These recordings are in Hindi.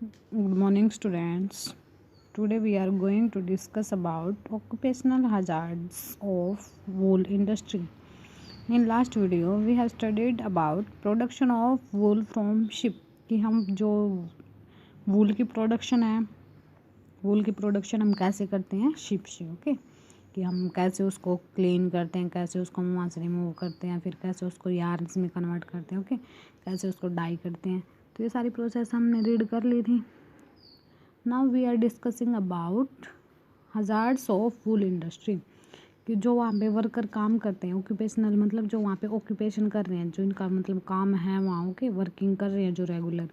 Good morning, students. Today we are going to discuss about occupational hazards of wool industry. In last video we have studied about production of wool from sheep कि हम जो वूल की प्रोडक्शन है वूल की प्रोडक्शन हम कैसे करते हैं शिप से ओके कि हम कैसे उसको क्लीन करते हैं, कैसे उसको वहाँ से रिमूव करते हैं, फिर कैसे उसको यार्न्स में कन्वर्ट करते हैं, ओके कैसे उसको डाई करते हैं। तो ये सारी प्रोसेस हमने रीड कर ली थी। Now we are discussing about hazards of wool industry कि जो वहाँ पे वर्कर काम करते हैं, ऑक्यूपेशनल मतलब जो वहाँ पे ऑक्यूपेशन कर रहे हैं, जो इनका मतलब काम है वहाँ ओके वर्किंग कर रहे हैं जो रेगुलर,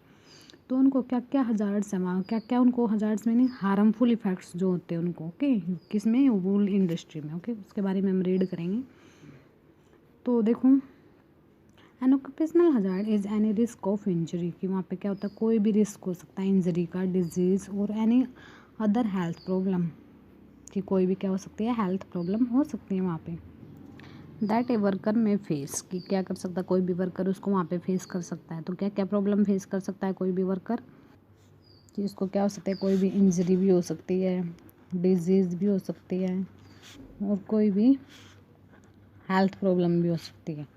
तो उनको क्या क्या हजार्ड्स हैं वहाँ, क्या क्या उनको हजार्ड्स में नहीं हार्मफुल इफेक्ट्स जो होते हैं उनको ओके किस में वूल इंडस्ट्री में ओके उसके बारे में हम रीड करेंगे। तो देखो N occupational hazard is any risk of injury कि वहाँ पे क्या होता है कोई भी रिस्क हो सकता है इंजरी का, डिजीज़ और एनी अदर हेल्थ प्रॉब्लम कि कोई भी क्या हो सकती है हेल्थ प्रॉब्लम हो सकती है वहाँ पे। दैट ए वर्कर में फेस कि क्या कर सकता है कोई भी वर्कर उसको वहाँ पे फेस कर सकता है। तो क्या क्या प्रॉब्लम फेस कर सकता है कोई भी वर्कर कि उसको क्या हो सकता है कोई भी इंजरी भी हो सकती है, डिजीज़ भी हो सकती है और कोई भी हेल्थ प्रॉब्लम भी हो सकती है।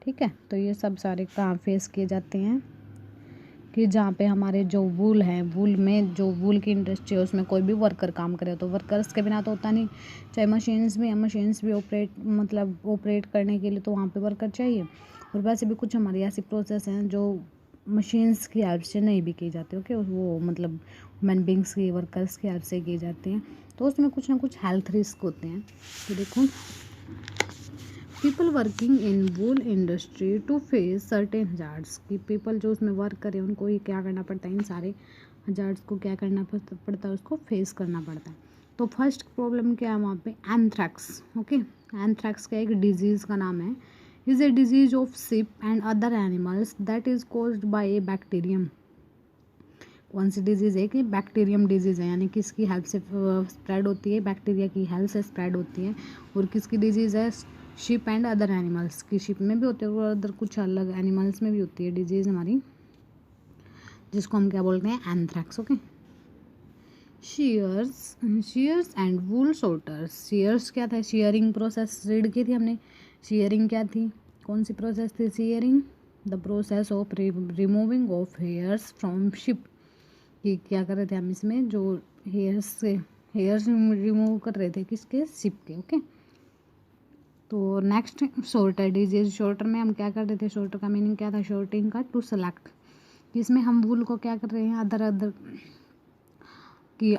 ठीक है, तो ये सब सारे कहाँ फेस किए जाते हैं कि जहाँ पे हमारे जो वूल है, वूल में जो वूल की इंडस्ट्री है उसमें कोई भी वर्कर काम करे, तो वर्कर्स के बिना तो होता नहीं। चाहे मशीन्स भी हैं, मशीन्स भी ऑपरेट करने के लिए तो वहाँ पे वर्कर चाहिए। और वैसे भी कुछ हमारी ऐसी प्रोसेस हैं जो मशीन्स की हेल्प से नहीं भी की जाती ओके वो मतलब ह्यूमन बींग्स की वर्कर्स की हेल्प से की जाती हैं, तो उसमें कुछ ना कुछ हेल्थ रिस्क होते हैं। तो देखो people working in wool industry to face certain hazards कि पीपल जो उसमें वर्क करें उनको ये क्या करना पड़ता है, इन सारे हजार्ड्स को क्या करना पड़ता है उसको फेस करना पड़ता है। तो फर्स्ट प्रॉब्लम क्या है वहाँ पे एंथ्रैक्स ओके। एंथ्रैक्स का एक डिजीज़ का नाम है, is a disease of ship and other animals that is caused by A bacterium. कौन सी डिजीज़ है कि बैक्टीरियम डिजीज़ है, यानी किसकी हेल्प से स्प्रेड होती है, बैक्टीरिया की हेल्प से स्प्रेड होती है। और किसकी डिजीज़ है, शिप एंड अदर एनिमल्स की, शिप में भी होती है और अदर कुछ अलग एनिमल्स में भी होती है डिजीज़ हमारी, जिसको हम क्या बोलते हैं anthrax okay. Shears and wool शॉर्टर्स, shears क्या था, शीयरिंग प्रोसेस रीड की थी हमने। शीयरिंग क्या थी, कौन सी प्रोसेस थी shearing, the process of removing of hairs from ship कि क्या कर रहे थे हम इसमें जो हेयर्स रिमूव कर रहे थे किसके, शिप के ओके। तो नेक्स्ट शॉर्टर डिजीज, शॉर्टर में हम क्या कर रहे थे, शॉर्टर का मीनिंग क्या था, शॉर्टिंग का टू सेलेक्ट कि इसमें हम वूल को क्या कर रहे हैं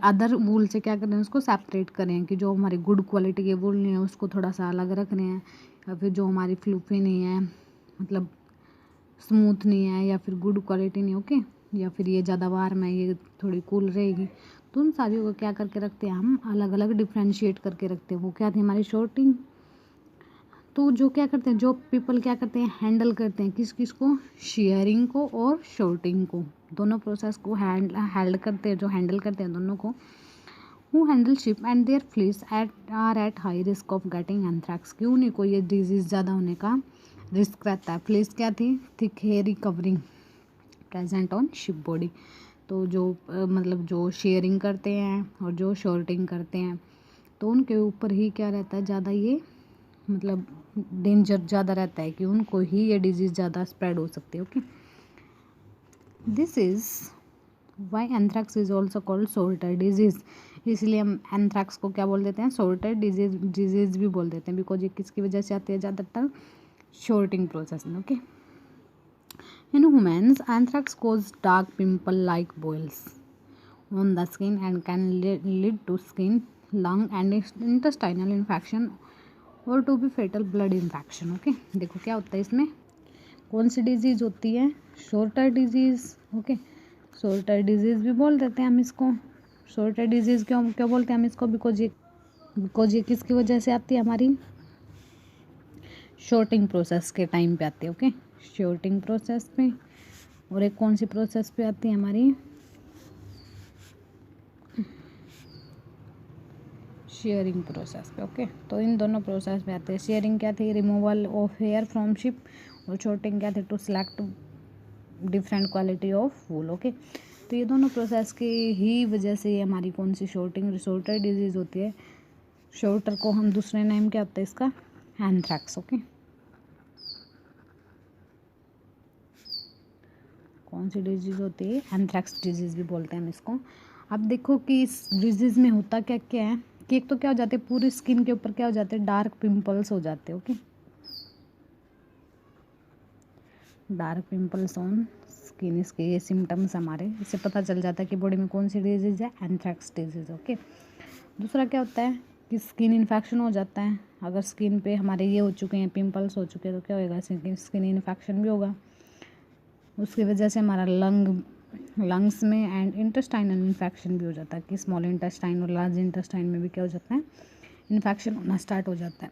अदर वूल से क्या कर रहे हैं उसको सेपरेट करें कि जो हमारी गुड क्वालिटी के वूल नहीं है उसको थोड़ा सा अलग रख रहे हैं, या फिर जो हमारी फ्लूफी नहीं है मतलब स्मूथ नहीं है या फिर गुड क्वालिटी नहीं ओके, या फिर ये ज़्यादा वार्म है ये थोड़ी कूल रहेगी, तो उन सारियों को क्या करके रखते हैं हम अलग अलग डिफ्रेंशिएट करके रखते हैं। वो क्या थी हमारी शॉर्टिंग। तो जो क्या करते हैं जो पीपल क्या करते हैं हैंडल करते हैं किस किस को, शेयरिंग को और शॉर्टिंग को, दोनों प्रोसेस को हैंडल करते हैं, जो हैंडल करते हैं दोनों को। Who handle sheep and their fleece are at high risk of getting anthrax, क्यों नहीं कोई ये डिजीज़ ज़्यादा होने का रिस्क रहता है। फ्लीस क्या थी, thick hairy covering present on ship body. तो जो मतलब जो शेयरिंग करते हैं और जो शॉर्टिंग करते हैं तो उनके ऊपर ही क्या रहता है ज़्यादा ये मतलब डेंजर ज़्यादा रहता है कि उनको ही ये डिजीज़ ज़्यादा स्प्रेड हो सकती है okay. This is why anthrax is also called shorter disease, इसलिए हम एंथ्रैक्स को क्या बोल देते हैं, शॉर्टर डिजीज़ भी बोल देते हैं, बिकॉज ये किसकी वजह से आती है ज़्यादातर शॉर्टिंग प्रोसेस में okay. In humans, anthrax causes dark pimple-like boils on the skin and can lead to skin, lung and intestinal infection or to be fatal blood infection. Okay देखो क्या होता है इसमें, कौन सी डिजीज़ होती है, shorter disease okay. Shorter disease भी बोल देते हैं हम इसको। शॉर्टर डिजीज़ क्यों क्यों बोलते हैं हम इसको, बिकॉज ये किसकी वजह से आती है हमारी शॉर्टिंग प्रोसेस के टाइम पे आती है ओके, शॉर्टिंग प्रोसेस पे। और एक कौन सी प्रोसेस पे आती है हमारी शेयरिंग प्रोसेस पे ओके। तो इन दोनों प्रोसेस पे आते हैं। शेयरिंग क्या थी, removal of hair from sheep, और शॉर्टिंग क्या थी, to select different quality of wool okay. तो ये दोनों प्रोसेस की ही वजह से ये हमारी कौन सी शॉर्टर डिजीज़ होती है। शॉर्टर को हम दूसरे नेम क्या होता है इसका, एंथ्रैक्स। ओके, कौन सी डिजीज़ होती है, एंथ्रैक्स डिजीज़ भी बोलते हैं हम इसको। अब देखो कि इस डिजीज़ में होता क्या क्या है कि एक तो क्या हो जाते हैं, पूरी स्किन के ऊपर क्या हो जाते हैं, डार्क पिंपल्स हो जाते हैं। Okay, dark pimples on skin, इसके ये सिम्टम्स हमारे, इससे पता चल जाता है कि बॉडी में कौन सी डिजीज़ है, एंथ्रैक्स डिजीज़। ओके, दूसरा क्या होता है कि स्किन इन्फेक्शन हो जाता है। अगर स्किन पे हमारे ये हो चुके हैं, पिंपल्स हो चुके हैं, तो क्या होएगा, स्किन इन्फेक्शन भी होगा। उसकी वजह से हमारा लंग्स में एंड इंटेस्टाइनल इन्फेक्शन भी हो जाता है कि स्मॉल इंटेस्टाइन और लार्ज इंटेस्टाइन में भी क्या हो जाता है, इन्फेक्शन होना स्टार्ट हो जाता है।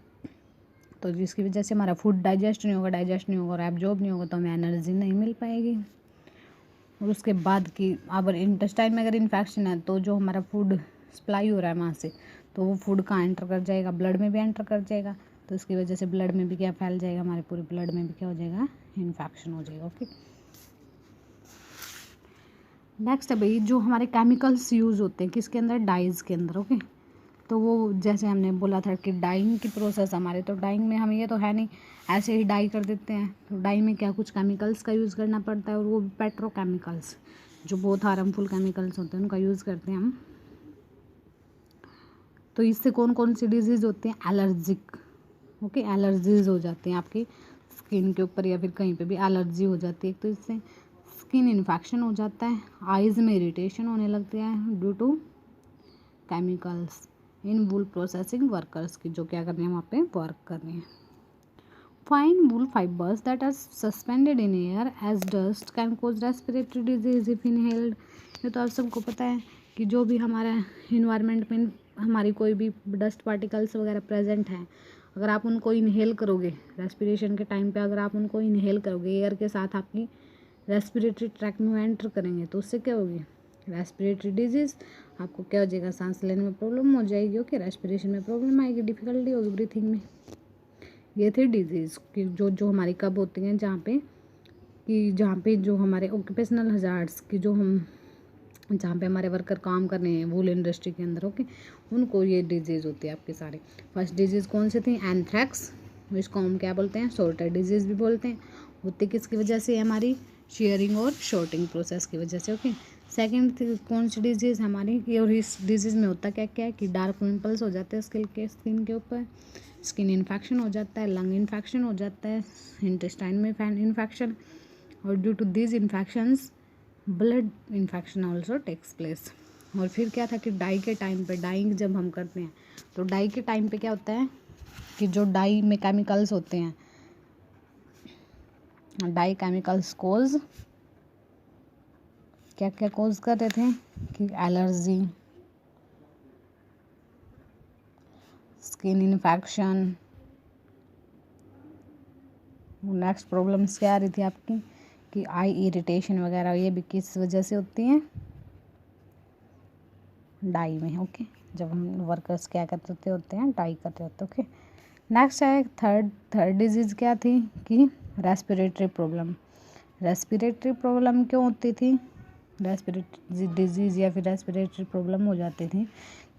तो जिसकी वजह से हमारा फूड डाइजेस्ट नहीं होगा और एब्जॉर्ब नहीं होगा, तो हमें एनर्जी नहीं मिल पाएगी। और उसके बाद की अगर इंटेस्टाइन में अगर इन्फेक्शन है तो जो हमारा फूड सप्लाई हो रहा है वहाँ से, तो वो फूड कहाँ एंटर कर जाएगा, ब्लड में भी एंटर कर जाएगा। तो इसकी वजह से ब्लड में भी क्या फैल जाएगा, हमारे पूरे ब्लड में भी क्या हो जाएगा, इन्फेक्शन हो जाएगा। ओके, नेक्स्ट है भाई, जो हमारे केमिकल्स यूज़ होते हैं किसके अंदर, डाइज के अंदर। ओके, तो वो जैसे हमने बोला था कि डाइंग की प्रोसेस हमारे, तो डाइंग में हम ये तो है नहीं ऐसे ही डाई कर देते हैं। तो डाई में क्या कुछ केमिकल्स का यूज़ करना पड़ता है, और वो पेट्रोकेमिकल्स, जो बहुत हार्मफुल केमिकल्स होते हैं उनका यूज़ करते हैं हम। तो इससे कौन कौन सी डिजीज़ होती हैं, एलर्जिक। ओके, एलर्जीज हो जाती हैं आपकी स्किन के ऊपर या फिर कहीं पे भी एलर्जी हो जाती है। तो इससे स्किन इन्फेक्शन हो जाता है, आइज़ में इरिटेशन होने लगती है due to chemicals in wool processing workers की, जो क्या कर रहे हैं वहाँ पे वर्क कर रहे हैं। Fine wool fibres that are suspended in air as dust can cause respiratory disease if inhaled. ये तो आप सबको पता है कि जो भी हमारा इन्वायरमेंट में हमारी कोई भी डस्ट पार्टिकल्स वगैरह प्रेजेंट हैं, अगर आप उनको इनहेल करोगे रेस्पिरेशन के टाइम पे, अगर आप उनको इनहेल करोगे एयर के साथ आपकी रेस्पिरेटरी ट्रैक में एंटर करेंगे, तो उससे क्या होगी, रेस्पिरेटरी डिजीज़। आपको क्या हो जाएगा, सांस लेने में प्रॉब्लम हो जाएगी। ओके, रेस्पिरेशन में प्रॉब्लम आएगी, डिफिकल्टी होगी ब्रीथिंग में। ये थी डिजीज़ कि जो हमारी कब होती हैं, जहाँ पे जो हमारे ऑक्यूपेशनल हजार्ड्स की जो हम जहाँ पे हमारे वर्कर काम कर रहे हैं वूल इंडस्ट्री के अंदर। ओके, उनको ये डिजीज़ होती है आपके सारे। फर्स्ट डिजीज़ कौन सी थी, एंथ्रैक्स, इसको हम क्या बोलते हैं, शॉर्टर डिजीज़ भी बोलते हैं। होती किसकी वजह से, हमारी शेयरिंग और शॉर्टिंग प्रोसेस की वजह से। ओके, सेकंड कौन सी डिजीज़ हमारी, और इस डिजीज़ में होता क्या क्या है कि डार्क पिंपल्स हो जाते हैं स्किन के ऊपर, स्किन इन्फेक्शन हो जाता है, लंग इन्फेक्शन हो जाता है, इंटेस्टाइन में इन्फेक्शन, और due to this infections blood infection also takes place. और फिर क्या था कि डाई के टाइम पे, डाइंग जब हम करते हैं तो डाई के टाइम पे क्या होता है कि जो डाई में केमिकल्स होते हैं, डाई केमिकल्स कोज क्या क्या कोज कर रहे थे कि allergy, skin infection. Next problems क्या आ रही थी आपकी कि आई इरिटेशन वगैरह, ये भी किस वजह से होती हैं, डाई में। ओके, जब हम वर्कर्स क्या करते होते हैं, डाई करते होते। ओके, नेक्स्ट है थर्ड डिजीज़ क्या थी कि रेस्पिरेटरी प्रॉब्लम। रेस्पिरेटरी प्रॉब्लम क्यों होती थी, रेस्पिरेटरी डिजीज़ या फिर रेस्पिरेटरी प्रॉब्लम हो जाती थी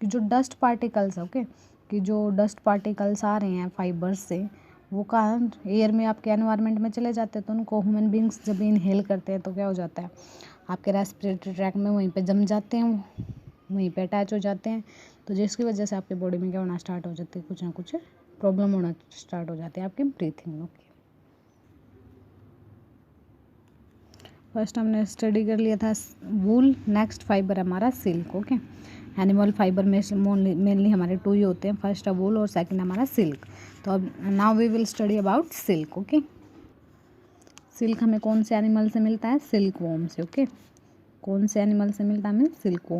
कि जो डस्ट पार्टिकल्स, ओके, कि जो डस्ट पार्टिकल्स आ रहे हैं फाइबर्स से, वो कहाँ एयर में आपके एनवायरनमेंट में चले जाते हैं। तो उनको ह्यूमन बींग्स जब इनहेल करते हैं तो क्या हो जाता है, आपके रेस्पिरेटरी ट्रैक में वहीं पे जम जाते हैं, वहीं पे अटैच हो जाते हैं। तो जिसकी वजह से आपके बॉडी में क्या होना स्टार्ट हो जाती है, कुछ ना कुछ प्रॉब्लम होना स्टार्ट हो जाती है आपकी ब्रीथिंग में। ओके, फर्स्ट हमने स्टडी कर लिया था वूल, नेक्स्ट फाइबर हमारा सिल्क। ओके, एनिमल फाइबर में मेनली हमारे टू ही होते हैं, फर्स्ट है वूल और सेकंड हमारा सिल्क। तो अब now we will study about silk. Okay, silk हमें कौन से एनिमल से मिलता है, सिल्क वॉर्म से। ओके, कौन से एनिमल से मिलता है हमें, सिल्क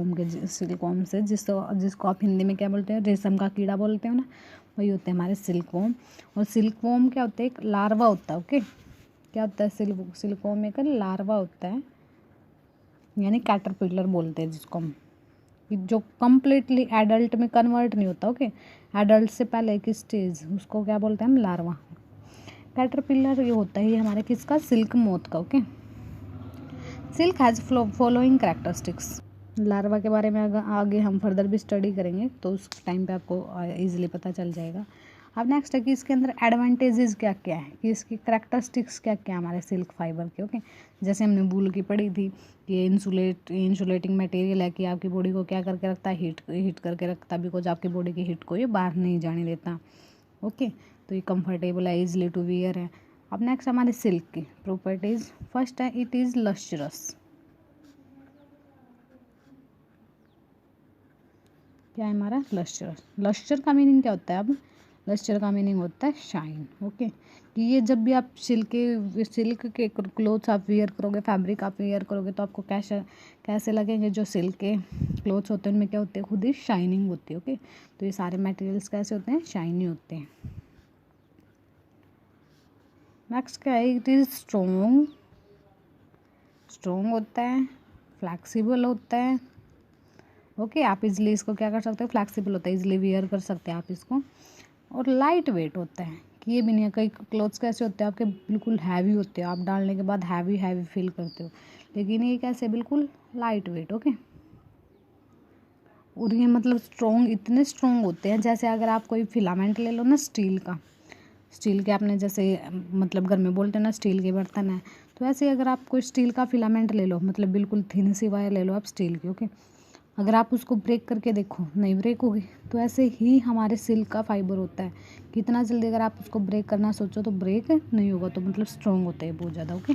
वॉर्म से, जिसको आप हिंदी में क्या बोलते हैं, रेशम का कीड़ा बोलते हो ना, वही होते हैं हमारे सिल्क वॉर्म। और सिल्क वॉर्म क्या होता है, एक लार्वा होता है। ओके, क्या होता है, सिल्क वॉर्म एक लार्वा होता है, यानी कैटरपिलर बोलते हैं जिसको हम, जो कम्प्लीटली एडल्ट में कन्वर्ट नहीं होता। ओके, एडल्ट से पहले एक स्टेज, उसको क्या बोलते हैं हम, लार्वा। कैटरपिलर ये होता है, ये हमारे किसका, सिल्क मोथ का। Okay, silk has following characteristics. Larva के बारे में आगे हम फर्दर भी स्टडी करेंगे तो उस टाइम पे आपको इजीली पता चल जाएगा। अब नेक्स्ट है कि इसके अंदर एडवांटेजेस क्या क्या है, कि इसकी करैक्टरिस्टिक्स क्या क्या है हमारे सिल्क फाइबर के। ओके, जैसे हमने वूल की पढ़ी थी कि ये इंसुलेटिंग मटेरियल है, कि आपकी बॉडी को क्या करके रखता है, हीट करके रखता है, बिकॉज आपकी बॉडी की हीट को ये बाहर नहीं जाने देता। ओके, तो ये कंफर्टेबल है, इजिली टू वियर है। अब नेक्स्ट हमारे सिल्क की प्रॉपर्टीज़। फर्स्ट है इट इज़ लस्ट्रस। क्या है हमारा लस्टर। लस्टर का मीनिंग क्या होता है? अब लस्टर का मीनिंग होता है शाइन। ओके, कि ये जब भी आप सिल्क के क्लोथ्स आप वियर करोगे, फैब्रिक आप वियर करोगे तो आपको कैसे लगेंगे? जो सिल्क के क्लोथ्स होते हैं उनमें क्या होते हैं? खुद ही शाइनिंग होती है। ओके, तो ये सारे मटेरियल्स कैसे होते हैं? शाइनी होते हैं। नेक्स्ट क्या है? इट इज़ स्ट्रॉन्ग होता है, फ्लैक्सीबल होता है। ओके, आप इजली इसको क्या कर सकते हो? फ्लैक्सीबल होता है, इजली वियर कर सकते हैं आप इसको। और लाइट वेट होता है, कि ये भी नहीं है, कई क्लोथ्स कैसे होते हैं आपके बिल्कुल हैवी होते हैं, आप डालने के बाद हैवी फील करते हो, लेकिन ये कैसे? बिल्कुल लाइट वेट। ओके, और ये मतलब स्ट्रॉन्ग, इतने स्ट्रॉन्ग होते हैं, जैसे अगर आप कोई फिलामेंट ले लो ना स्टील के आपने जैसे मतलब घर में बोलते हैं ना स्टील के बर्तन है, तो ऐसे अगर आप कोई स्टील का फिलामेंट ले लो, मतलब बिल्कुल थिन सी वायर ले लो आप स्टील की। ओके, अगर आप उसको ब्रेक करके देखो नहीं ब्रेक होगी, तो ऐसे ही हमारे सिल्क का फाइबर होता है, कितना जल्दी अगर आप उसको ब्रेक करना सोचो तो ब्रेक नहीं होगा, तो मतलब स्ट्रॉन्ग होते हैं बहुत ज़्यादा। ओके,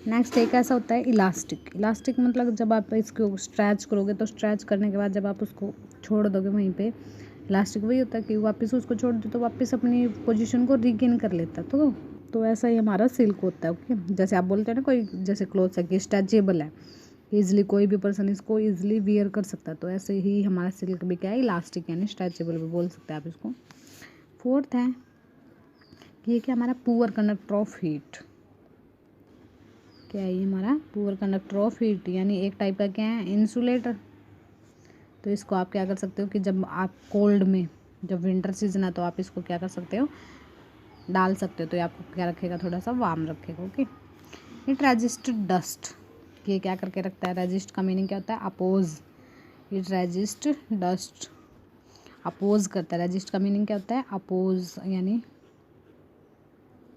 नेक्स्ट एक ऐसा होता है इलास्टिक मतलब जब आप इसको स्ट्रैच करोगे तो स्ट्रैच करने के बाद जब आप उसको छोड़ दोगे वहीं पे, इलास्टिक वही होता है कि वापस उसको छोड़ दो तो वापस अपनी पोजीशन को रिगेन कर लेता है। तो ऐसा ही हमारा सिल्क होता है। ओके, जैसे आप बोलते हैं ना कोई जैसे क्लोथ्स है कि स्ट्रेचेबल है, ईजिली कोई भी पर्सन इसको ईजिली वियर कर सकता है, तो ऐसे ही हमारा सिल्क भी क्या है? इलास्टिक यानी स्ट्रेचेबल भी बोल सकते हैं आप इसको। फोर्थ है कि ये क्या हमारा पुअर कंडक्टर ऑफ हीट। क्या है ये हमारा? पुअर कंडक्टर ऑफ हीट, यानी एक टाइप का क्या है? इंसुलेटर। तो इसको आप क्या कर सकते हो कि जब आप कोल्ड में, जब विंटर सीजन है तो आप इसको क्या कर सकते हो? डाल सकते हो, तो ये आपको क्या रखेगा? थोड़ा सा वार्म रखेगा। Okay, it resist dust. ये क्या करके रखता है? रेजिस्ट का मीनिंग क्या होता है? Oppose. It resist dust, oppose करता है। रेजिस्ट का मीनिंग क्या होता है? अपोज, यानी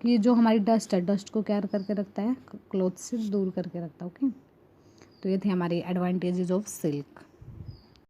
कि जो हमारी डस्ट है, डस्ट को क्या करके रखता है? क्लोथ से दूर करके रखता है। ओके, तो ये थे हमारी एडवांटेजेस ऑफ सिल्क।